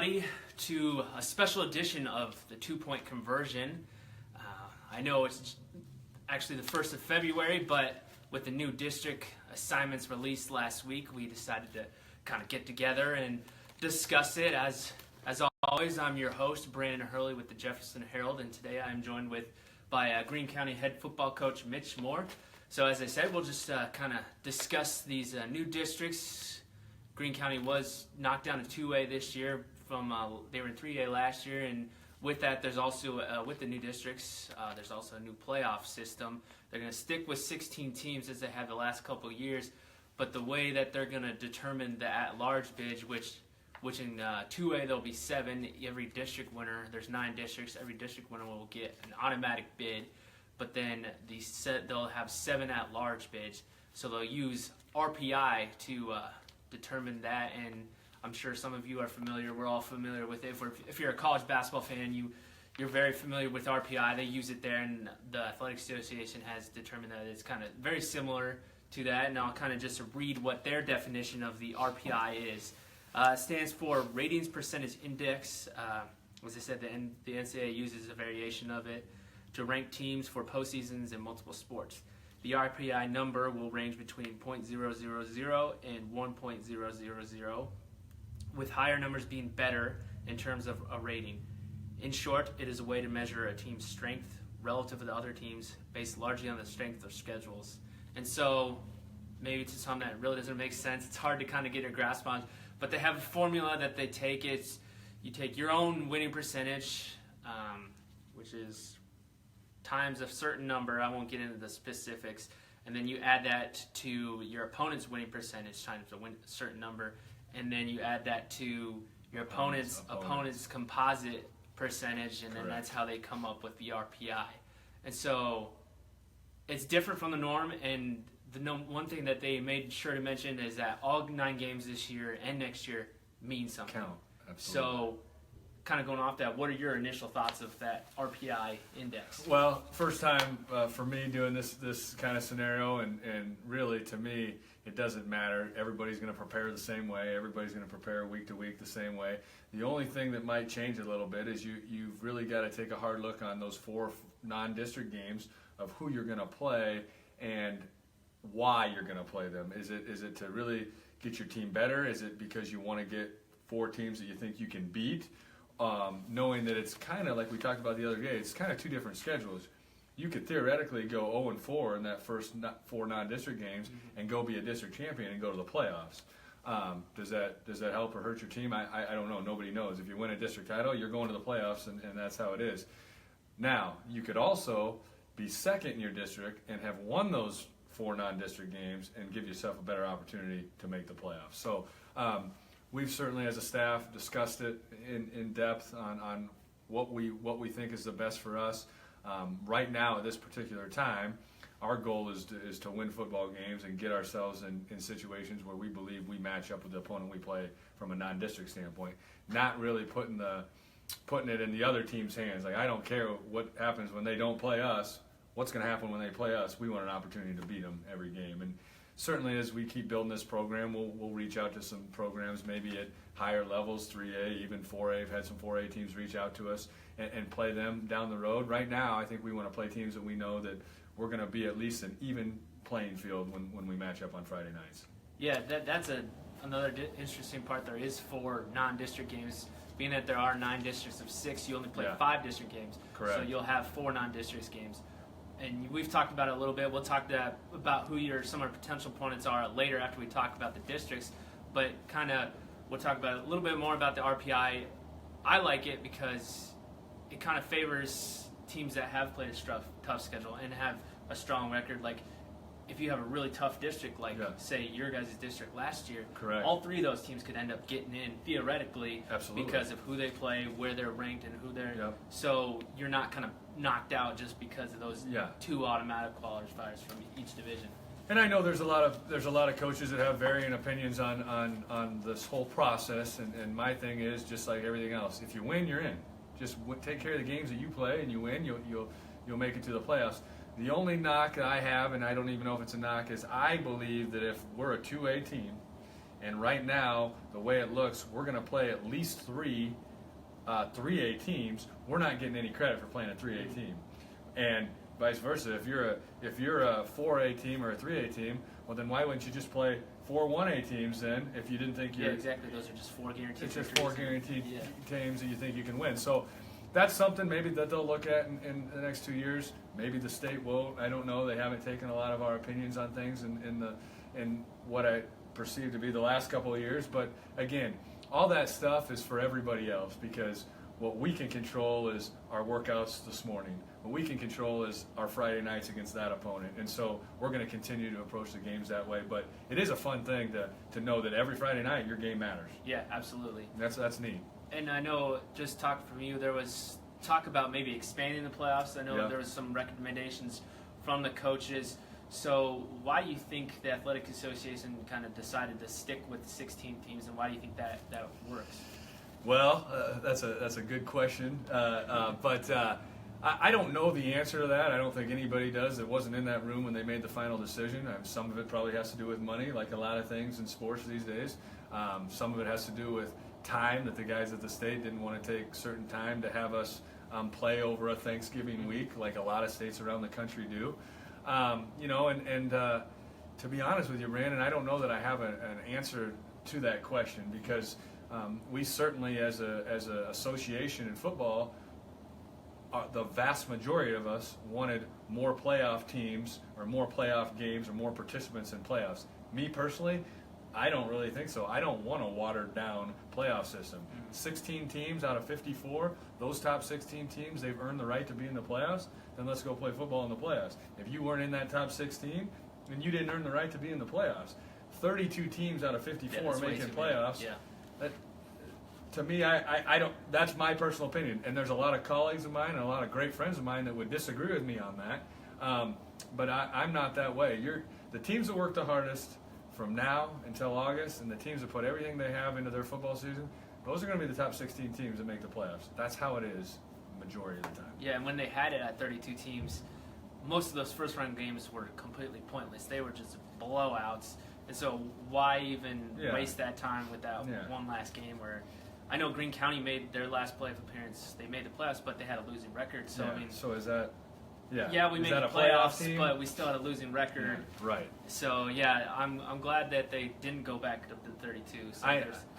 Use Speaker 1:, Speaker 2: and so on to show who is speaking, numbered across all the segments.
Speaker 1: everybody, to a special edition of the 2-point conversion. I know it's actually the 1st of February, but with the new district assignments released last week, we decided to kind of get together and discuss it. As always, I'm your host, Brandon Hurley with the Jefferson Herald, and today I'm joined by Greene County head football coach Mitch Moore. So as I said, we'll just kind of discuss these new districts. Greene County was knocked down to 2A this year from they were in 3A last year, and with that, there's also with the new districts, there's also a new playoff system. They're going to stick with 16 teams as they have the last couple of years, but the way that they're going to determine the at-large bid, which in 2A there'll be 7. Every district winner, there's 9 districts. Every district winner will get an automatic bid, but then they'll have 7 at-large bids. So they'll use RPI to determine that, and I'm sure some of you are familiar. We're all familiar with it. If you're a college basketball fan, you're very familiar with RPI. They use it there, and the Athletic Association has determined that it's kind of very similar to that. And I'll kind of just read what their definition of the RPI is. It stands for Ratings Percentage Index. As I said, the NCAA uses a variation of it to rank teams for postseasons in multiple sports. The RPI number will range between 0.000 and 1.000, with higher numbers being better in terms of a rating. In short, it is a way to measure a team's strength relative to the other teams based largely on the strength of schedules. And so, maybe to some that really doesn't make sense, it's hard to kind of get a grasp on, but they have a formula that they take. You take your own winning percentage, which is times a certain number. I won't get into the specifics. And then you add that to your opponent's winning percentage times a certain number. And then you add that to your opponent's composite percentage, and then that's how they come up with the RPI. And so it's different from the norm, and the one thing that they made sure to mention is that all 9 games this year and next year mean something.
Speaker 2: Count, absolutely.
Speaker 1: So kind of going off that, what are your initial thoughts of that RPI index?
Speaker 2: Well, first time for me doing this kind of scenario, and really to me, it doesn't matter. Everybody's going to prepare the same way. Everybody's going to prepare week to week the same way. The only thing that might change a little bit is you've really got to take a hard look on those 4 non-district games of who you're going to play and why you're going to play them. Is it to really get your team better? Is it because you want to get 4 teams that you think you can beat? Knowing that it's kind of like we talked about the other day, it's kind of 2 different schedules. You could theoretically go 0-4 in that first 4 non-district games and go be a district champion and go to the playoffs. Does that help or hurt your team? I don't know. Nobody knows. If you win a district title, you're going to the playoffs, and that's how it is. Now, you could also be second in your district and have won those 4 non-district games and give yourself a better opportunity to make the playoffs. So we've certainly, as a staff, discussed it in depth on what we think is the best for us. Right now, at this particular time, our goal is to win football games and get ourselves in situations where we believe we match up with the opponent we play from a non-district standpoint. Not really putting it in the other team's hands. Like, I don't care what happens when they don't play us. What's going to happen when they play us? We want an opportunity to beat them every game. And certainly, as we keep building this program, we'll reach out to some programs, maybe at higher levels, 3A, even 4A. We've had some 4A teams reach out to us and play them down the road. Right now, I think we want to play teams that we know that we're going to be at least an even playing field when we match up on Friday nights.
Speaker 1: Yeah, that's another interesting part. There is 4 non-district games. Being that there are 9 districts of 6, you only play 5 district games.
Speaker 2: Correct.
Speaker 1: So you'll have 4 non-district games. And we've talked about it a little bit. We'll talk about who some of our potential opponents are later after we talk about the districts. But we'll talk about a little bit more about the RPI. I like it because it kind of favors teams that have played a tough schedule and have a strong record. Like, if you have a really tough district, like say your guys' district last year,
Speaker 2: correct,
Speaker 1: all 3 of those teams could end up getting in theoretically,
Speaker 2: absolutely,
Speaker 1: because of who they play, where they're ranked, and who they're. So you're not kind of knocked out just because of those 2 automatic qualifiers from each division.
Speaker 2: And I know there's a lot of coaches that have varying opinions on this whole process, and my thing is just like everything else. If you win, you're in. Just take care of the games that you play, and you win, you'll make it to the playoffs. The only knock that I have, and I don't even know if it's a knock, is I believe that if we're a 2A team And right now, the way it looks, we're going to play at least three 3A teams. We're not getting any credit for playing a 3A team, and vice versa. If you're a 4A team or a 3A team, well then why wouldn't you just play 4 1A teams then if you didn't think you're...
Speaker 1: Yeah, exactly. Those are just 4 guaranteed.
Speaker 2: It's just 4 guaranteed teams that you think you can win. So that's something maybe that they'll look at in the next 2 years. Maybe the state will. I don't know. They haven't taken a lot of our opinions on things in what I perceive to be the last couple of years. But again, all that stuff is for everybody else, because what we can control is our workouts this morning. What we can control is our Friday nights against that opponent. And so we're going to continue to approach the games that way. But it is a fun thing to know that every Friday night your game matters.
Speaker 1: Yeah, absolutely.
Speaker 2: That's neat.
Speaker 1: And I know, just talk from you, there was talk about maybe expanding the playoffs. I know there was some recommendations from the coaches. So why do you think the Athletic Association kind of decided to stick with 16 teams, and why do you think that works?
Speaker 2: Well, that's a good question, but I don't know the answer to that. I don't think anybody does that wasn't in that room when they made the final decision. Some of it probably has to do with money, like a lot of things in sports these days. Some of it has to do with time, that the guys at the state didn't want to take certain time to have us play over a Thanksgiving week, like a lot of states around the country do. To be honest with you, Brandon, I don't know that I have an answer to that question, because we certainly, as a association in football, the vast majority of us wanted more playoff teams or more playoff games or more participants in playoffs. Me personally, I don't really think so. I don't want a watered-down playoff system. 16 teams out of 54, those top 16 teams, they've earned the right to be in the playoffs, then let's go play football in the playoffs. If you weren't in that top 16, then you didn't earn the right to be in the playoffs. 32 teams out of 54 making playoffs.
Speaker 1: Yeah.
Speaker 2: That, to me, I don't. That's my personal opinion, and there's a lot of colleagues of mine and a lot of great friends of mine that would disagree with me on that. But I'm not that way. The teams that work the hardest from now until August, and the teams that put everything they have into their football season, those are going to be the top 16 teams that make the playoffs. That's how it is the majority of the time.
Speaker 1: Yeah, and when they had it at 32 teams, most of those first-round games were completely pointless. They were just blowouts. And so why even waste that time with that one last game where I know Greene County made their last playoff appearance. They made the playoffs, but they had a losing record. So, I mean,
Speaker 2: so is that...
Speaker 1: Yeah, we made the playoffs, but we still had a losing record.
Speaker 2: Yeah, right.
Speaker 1: So, I'm glad that they didn't go back up to 32. So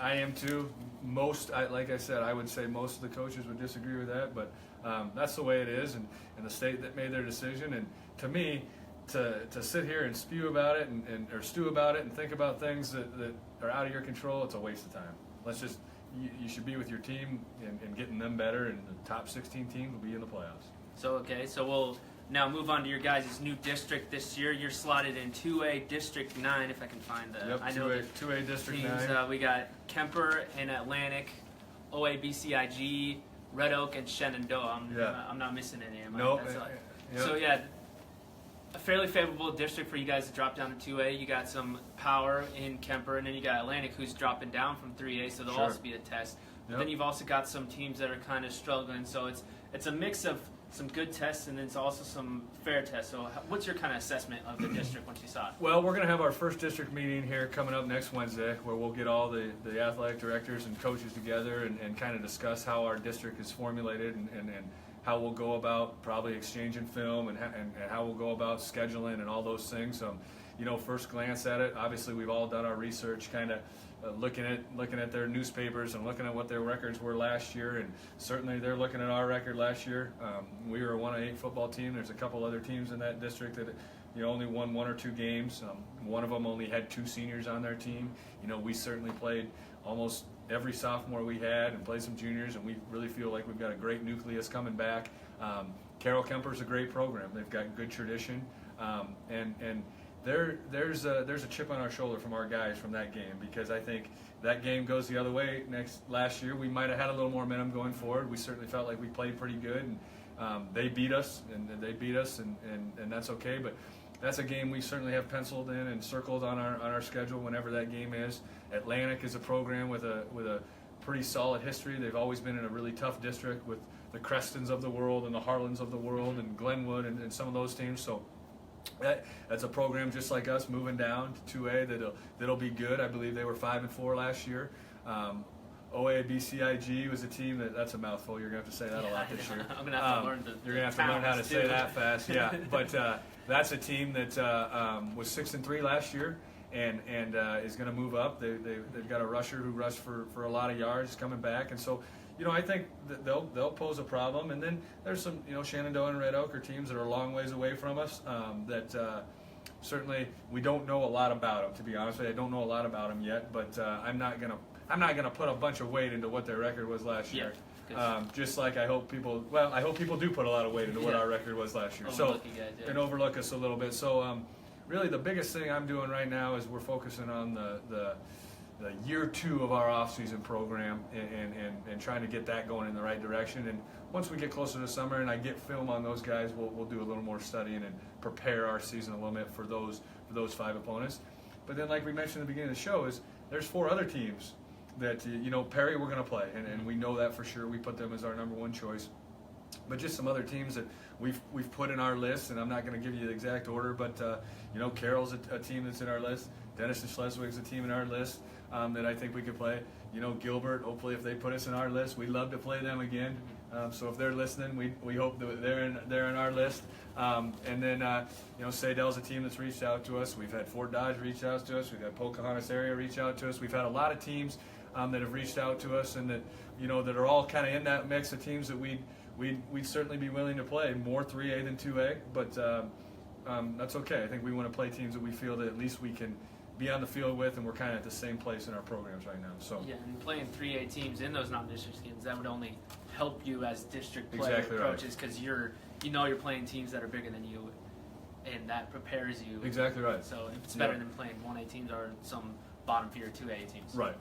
Speaker 2: I am too. Like I said, I would say most of the coaches would disagree with that, but that's the way it is, and the state that made their decision. And to me, to sit here and spew about it or stew about it and think about things that are out of your control, it's a waste of time. You should be with your team and getting them better, and the top 16 teams will be in the playoffs.
Speaker 1: So we'll now move on to your guys' new district this year. You're slotted in 2A District 9, if I can find the...
Speaker 2: Yep,
Speaker 1: I know
Speaker 2: 2A District
Speaker 1: teams,
Speaker 2: 9.
Speaker 1: We got Kemper and Atlantic, OABCIG, Red Oak, and Shenandoah. I'm not missing any, am I?
Speaker 2: Nope.
Speaker 1: So, a fairly favorable district for you guys to drop down to 2A. You got some power in Kemper, and then you got Atlantic, who's dropping down from 3A, so they'll also be a test. But then you've also got some teams that are kind of struggling, so it's a mix of some good tests, and then it's also some fair tests. So what's your kind of assessment of the district once you saw it?
Speaker 2: Well, we're going to have our first district meeting here coming up next Wednesday, where we'll get all the athletic directors and coaches together and kind of discuss how our district is formulated and how we'll go about probably exchanging film and how we'll go about scheduling and all those things. First glance at it, obviously we've all done our research, kind of looking at their newspapers and looking at what their records were last year, and certainly they're looking at our record last year. We were a 1-8 football team. There's a couple other teams in that district that only won 1 or 2 games. One of them only had 2 seniors on their team. We certainly played almost every sophomore we had and played some juniors, and we really feel like we've got a great nucleus coming back. Carroll Kemper's a great program. They've got good tradition, and there's a chip on our shoulder from our guys from that game, because I think that game goes the other way. Last year we might have had a little more momentum going forward. We certainly felt like we played pretty good, and they beat us, and that's okay. But that's a game we certainly have penciled in and circled on our schedule whenever that game is. Atlantic is a program with a pretty solid history. They've always been in a really tough district with the Crestons of the world and the Harlans of the world and Glenwood and some of those teams. So That's a program just like us moving down to 2A that'll be good. I believe they were 5-4 last year. OABCIG was a team that's a mouthful. You're gonna have to say that a lot this year.
Speaker 1: I'm gonna have to learn the
Speaker 2: You're gonna have to learn how to say that fast. Yeah, but that's a team that was 6-3 last year and is gonna move up. They've got a rusher who rushed for a lot of yards coming back, and so. I think that they'll pose a problem, and then there's some, Shenandoah and Red Oak are teams that are a long ways away from us. That certainly we don't know a lot about them. To be honest with you, I don't know a lot about them yet. But I'm not gonna put a bunch of weight into what their record was last year. Just like I hope people do put a lot of weight into what our record was last year. And overlook us a little bit. So really, the biggest thing I'm doing right now is we're focusing on the year 2 of our off-season program and trying to get that going in the right direction. And once we get closer to summer and I get film on those guys, we'll do a little more studying and prepare our season a little bit for those 5 opponents. But then, like we mentioned at the beginning of the show, there's 4 other teams that Perry we're going to play, and we know that for sure. We put them as our number 1 choice. But just some other teams that we've put in our list, and I'm not going to give you the exact order, but Carroll's a team that's in our list. Dennis and Schleswig's a team in our list that I think we could play. Gilbert, hopefully if they put us in our list, we'd love to play them again. So if they're listening, we hope that they're in our list. And then Saydell's a team that's reached out to us. We've had Fort Dodge reach out to us. We've had Pocahontas area reach out to us. We've had a lot of teams that have reached out to us, and that that are all kind of in that mix of teams that we'd certainly be willing to play. More 3A than 2A, but that's okay. I think we want to play teams that we feel that at least we can be on the field with, and we're kind of at the same place in our programs right now. So
Speaker 1: and playing 3A teams in those non-district games, that would only help you as district player
Speaker 2: exactly
Speaker 1: coaches, because you're playing teams that are bigger than you, and that prepares you.
Speaker 2: Exactly right.
Speaker 1: So it's better than playing 1A teams or some bottom tier 2A teams.
Speaker 2: Right,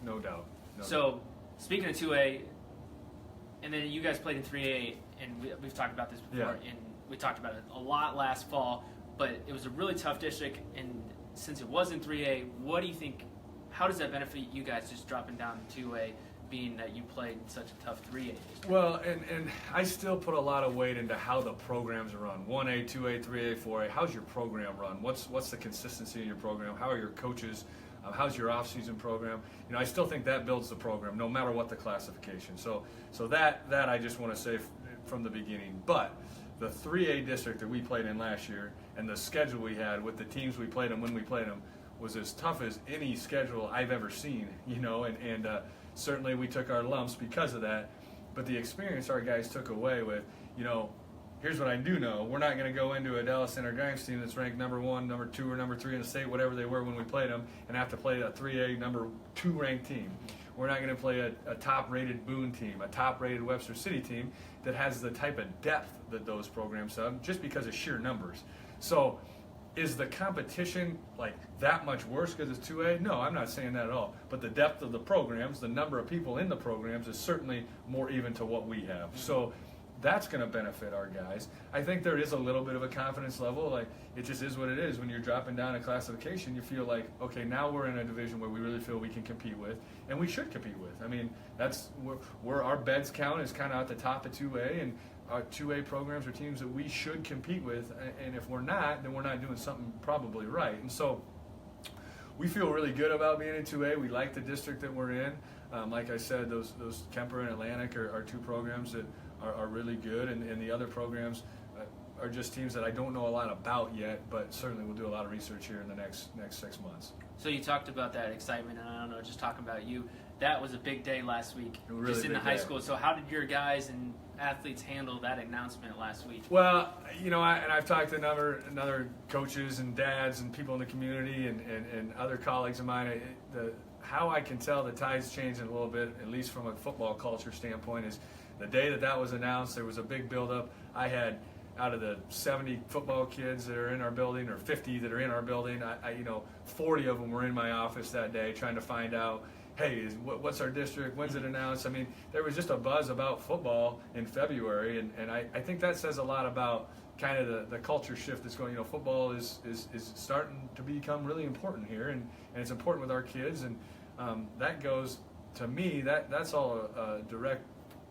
Speaker 2: no doubt.
Speaker 1: So speaking of 2A, and then you guys played in 3A, and we've talked about this before, and we talked about it a lot last fall, but it was a really tough district, and since it was in 3A, what do you think, how does that benefit you guys just dropping down to 2A, being that you played such a tough 3A district?
Speaker 2: Well, and I still put a lot of weight into how the programs are run. 1A, 2A, 3A, 4A. How's your program run? What's the consistency in your program? How are your coaches? How's your off-season program? I still think that builds the program, no matter what the classification. So that I just want to say from the beginning. But the 3A district that we played in last year and the schedule we had with the teams we played them when we played them was as tough as any schedule I've ever seen, and certainly we took our lumps because of that. But the experience our guys took away with, here's what I do know. We're not going to go into a Dallas Center Grimes team that's ranked number 1, number 2, or number 3 in the state, whatever they were when we played them, and have to play a 3A number 2 ranked team. We're not going to play a top-rated Boone team, a top-rated Webster City team that has the type of depth that those programs have, just because of sheer numbers. So is the competition like that much worse because it's 2A? No, I'm not saying that at all. But the depth of the programs, the number of people in the programs is certainly more even to what we have. So that's going to benefit our guys. I think there is a little bit of a confidence level. Like, it just is what it is. When you're dropping down a classification, you feel like, okay, now we're in a division where we really feel we can compete with, and we should compete with. I mean, that's where our beds count is kind of at the top of 2A, and our 2A programs are teams that we should compete with. And if we're not, then we're not doing something probably right. And so we feel really good about being in 2A. We like the district that we're in. Like I said, those Kemper and Atlantic are 2 programs that are really good, and the other programs are just teams that I don't know a lot about yet, but certainly we'll do a lot of research here in the next 6 months.
Speaker 1: So you talked about that excitement, and I don't know, just talking about you, that was a big day last week,
Speaker 2: really
Speaker 1: just in the high school. So how did your guys and athletes handle that announcement last week?
Speaker 2: Well, I've talked to another coaches and dads and people in the community and other colleagues of mine. How I can tell the tide's changing a little bit, at least from a football culture standpoint, is the day that was announced, there was a big buildup. I had, out of the 70 football kids that are in our building, or 50 that are in our building, 40 of them were in my office that day trying to find out, hey, what's our district? When's it announced? I mean, there was just a buzz about football in February, and I think that says a lot about kind of the culture shift that's going. Football is starting to become really important here, and it's important with our kids, and that goes, to me, that's all a direct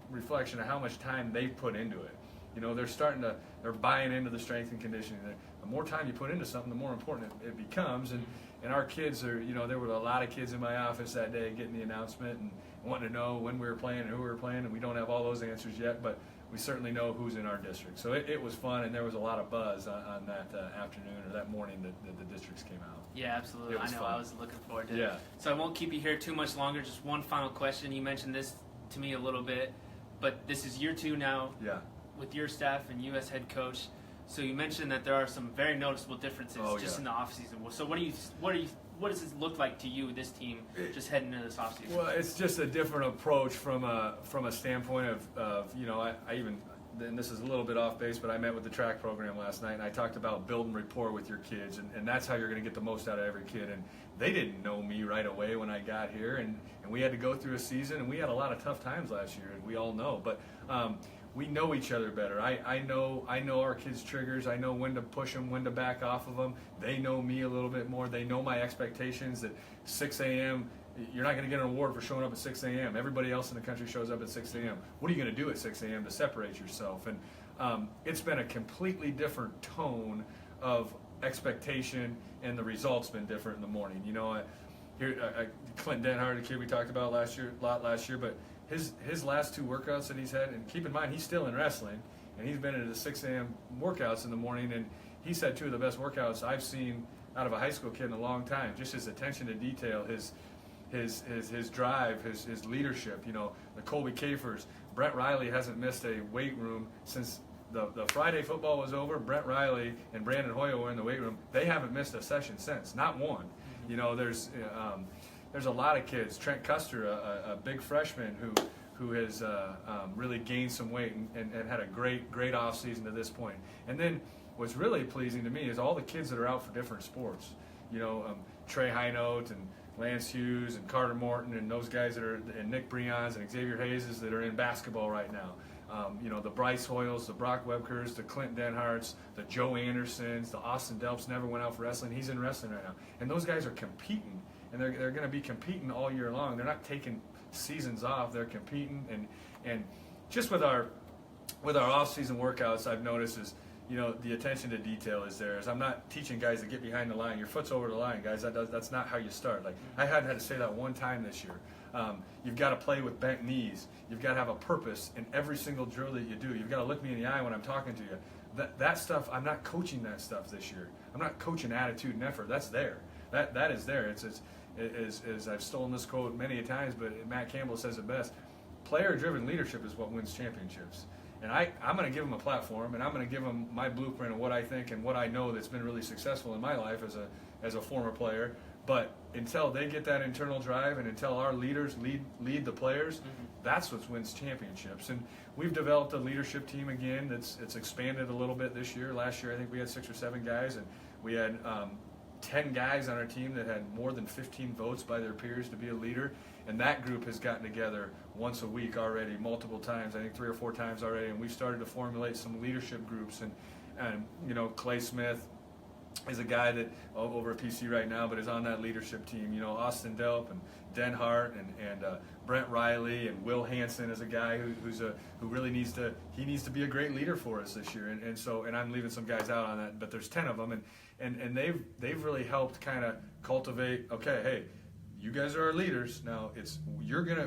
Speaker 2: reflection of how much time they've put into it. they're buying into the strength and conditioning. The more time you put into something, the more important it becomes. And our kids are, there were a lot of kids in my office that day getting the announcement and wanting to know when we were playing and who we were playing, and we don't have all those answers yet, but we certainly know who's in our district. So it was fun, and there was a lot of buzz on that afternoon or that morning that the districts came out.
Speaker 1: Yeah, absolutely. I know.
Speaker 2: Fun.
Speaker 1: I was looking forward to it.
Speaker 2: Yeah.
Speaker 1: So I won't keep you here too much longer. Just one final question. You mentioned this to me a little bit, but this is year 2 now.
Speaker 2: Yeah.
Speaker 1: With your staff and you as head coach. So you mentioned that there are some very noticeable differences in the off season. So what does this look like to you, this team, just heading into this off season?
Speaker 2: Well, it's just a different approach from a standpoint of I even, and this is a little bit off base, but I met with the track program last night, and I talked about building rapport with your kids, and that's how you're going to get the most out of every kid. And they didn't know me right away when I got here, and we had to go through a season, and we had a lot of tough times last year, and we all know. But we know each other better. I know our kids' triggers. I know when to push them, when to back off of them. They know me a little bit more. They know my expectations that 6 a.m., you're not going to get an award for showing up at 6 a.m. Everybody else in the country shows up at 6 a.m. What are you going to do at 6 a.m. to separate yourself? And it's been a completely different tone of expectation, and the results been different in the morning. Clint Denhart, the kid we talked about last year, but his last 2 workouts that he's had, and keep in mind he's still in wrestling, and he's been into the 6 a.m. workouts in the morning, and he's had 2 of the best workouts I've seen out of a high school kid in a long time. Just his attention to detail, his drive, his leadership. The Colby Kafers, Brett Riley hasn't missed a weight room since the Friday football was over. Brett Riley and Brandon Hurley were in the weight room. They haven't missed a session since, not one. There's a lot of kids. Trent Custer, a big freshman who has really gained some weight and had a great off season to this point. And then what's really pleasing to me is all the kids that are out for different sports. Trey Highnote and Lance Hughes and Carter Morton and those guys that are, and Nick Breons and Xavier Hayes that are in basketball right now. The Bryce Hoyles, the Brock Webkers, the Clint Denharts, the Joe Andersons, the Austin Delps never went out for wrestling. He's in wrestling right now. And those guys are competing, and they're going to be competing all year long. They're not taking seasons off. They're competing. And just with our off-season workouts, I've noticed is, the attention to detail is there. I'm not teaching guys to get behind the line. Your foot's over the line, guys. That's not how you start. Like, I had to say that one time this year. You've got to play with bent knees. You've got to have a purpose in every single drill that you do. You've got to look me in the eye when I'm talking to you. That stuff, I'm not coaching that stuff this year. I'm not coaching attitude and effort. That's there. That is there. It's I've stolen this quote many a times, but Matt Campbell says it best. Player-driven leadership is what wins championships. And I'm going to give them a platform, and I'm going to give them my blueprint of what I think and what I know that's been really successful in my life as a former player. But until they get that internal drive, and until our leaders lead the players, that's what wins championships. And we've developed a leadership team again it's expanded a little bit this year. Last year I think we had 6 or 7 guys, and we had 10 guys on our team that had more than 15 votes by their peers to be a leader. And that group has gotten together once a week already, multiple times, I think 3 or 4 times already. And we've started to formulate some leadership groups. And Clay Smith is a guy that over at PC right now, but is on that leadership team. Austin Delp and Denhart and Brent Riley and Will Hansen is a guy who really needs to be a great leader for us this year. And I'm leaving some guys out on that, but there's 10 of them, and they've really helped kind of cultivate. Okay, hey, you guys are our leaders. Now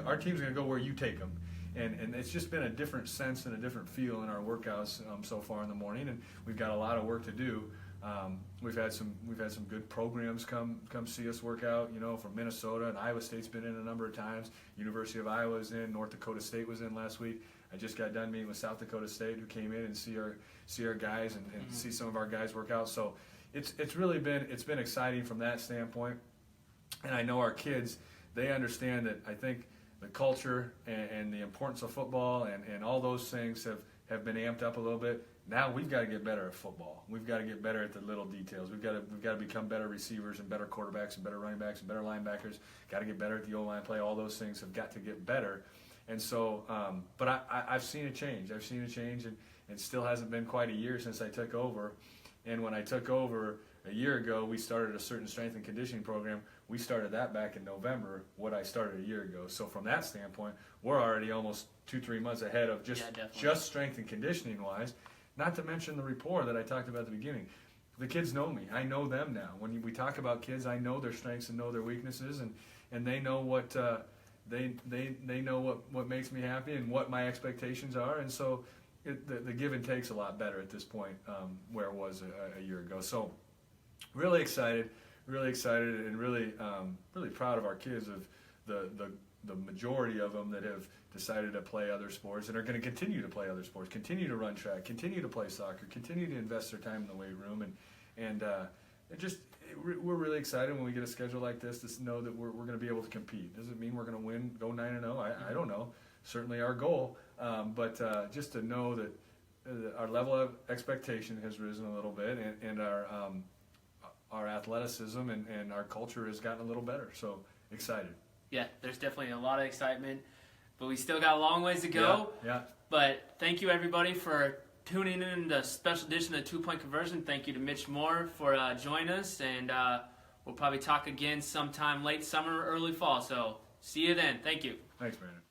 Speaker 2: our team's gonna go where you take them. And it's just been a different sense and a different feel in our workouts so far in the morning, and we've got a lot of work to do. We've had some good programs come see us work out, from Minnesota, and Iowa State's been in a number of times. University of Iowa is in, North Dakota State was in last week. I just got done meeting with South Dakota State, who came in and see our guys and see some of our guys work out. So it's been exciting from that standpoint. And I know our kids, they understand that. I think the culture and the importance of football and all those things have been amped up a little bit. Now we've got to get better at football. We've got to get better at the little details. We've got to become better receivers and better quarterbacks and better running backs and better linebackers. Got to get better at the O-line play. All those things have got to get better. And so, but I've seen a change. And it still hasn't been quite a year since I took over. And when I took over a year ago, we started a certain strength and conditioning program. We started that back in November, what I started a year ago. So from that standpoint, we're already almost 2-3 months ahead of just strength and conditioning wise. Not to mention the rapport that I talked about at the beginning. The kids know me. I know them now. When we talk about kids, I know their strengths and know their weaknesses, and they know what they know what makes me happy and what my expectations are. And so the give and take's a lot better at this point where it was a year ago. So really excited, and really proud of our kids, of the majority of them that have decided to play other sports and are going to continue to play other sports, continue to run track, continue to play soccer, continue to invest their time in the weight room, and we're really excited when we get a schedule like this to know that we're going to be able to compete. Does it mean we're going to win, go 9-0? I don't know. Certainly our goal, but just to know that our level of expectation has risen a little bit, and our athleticism and our culture has gotten a little better. So excited.
Speaker 1: Yeah, there's definitely a lot of excitement, but we still got a long ways to go.
Speaker 2: Yeah.
Speaker 1: But thank you, everybody, for tuning in to the special edition of 2-Point Conversion. Thank you to Mitch Moore for joining us, and we'll probably talk again sometime late summer, early fall. So see you then. Thank you.
Speaker 2: Thanks, Brandon.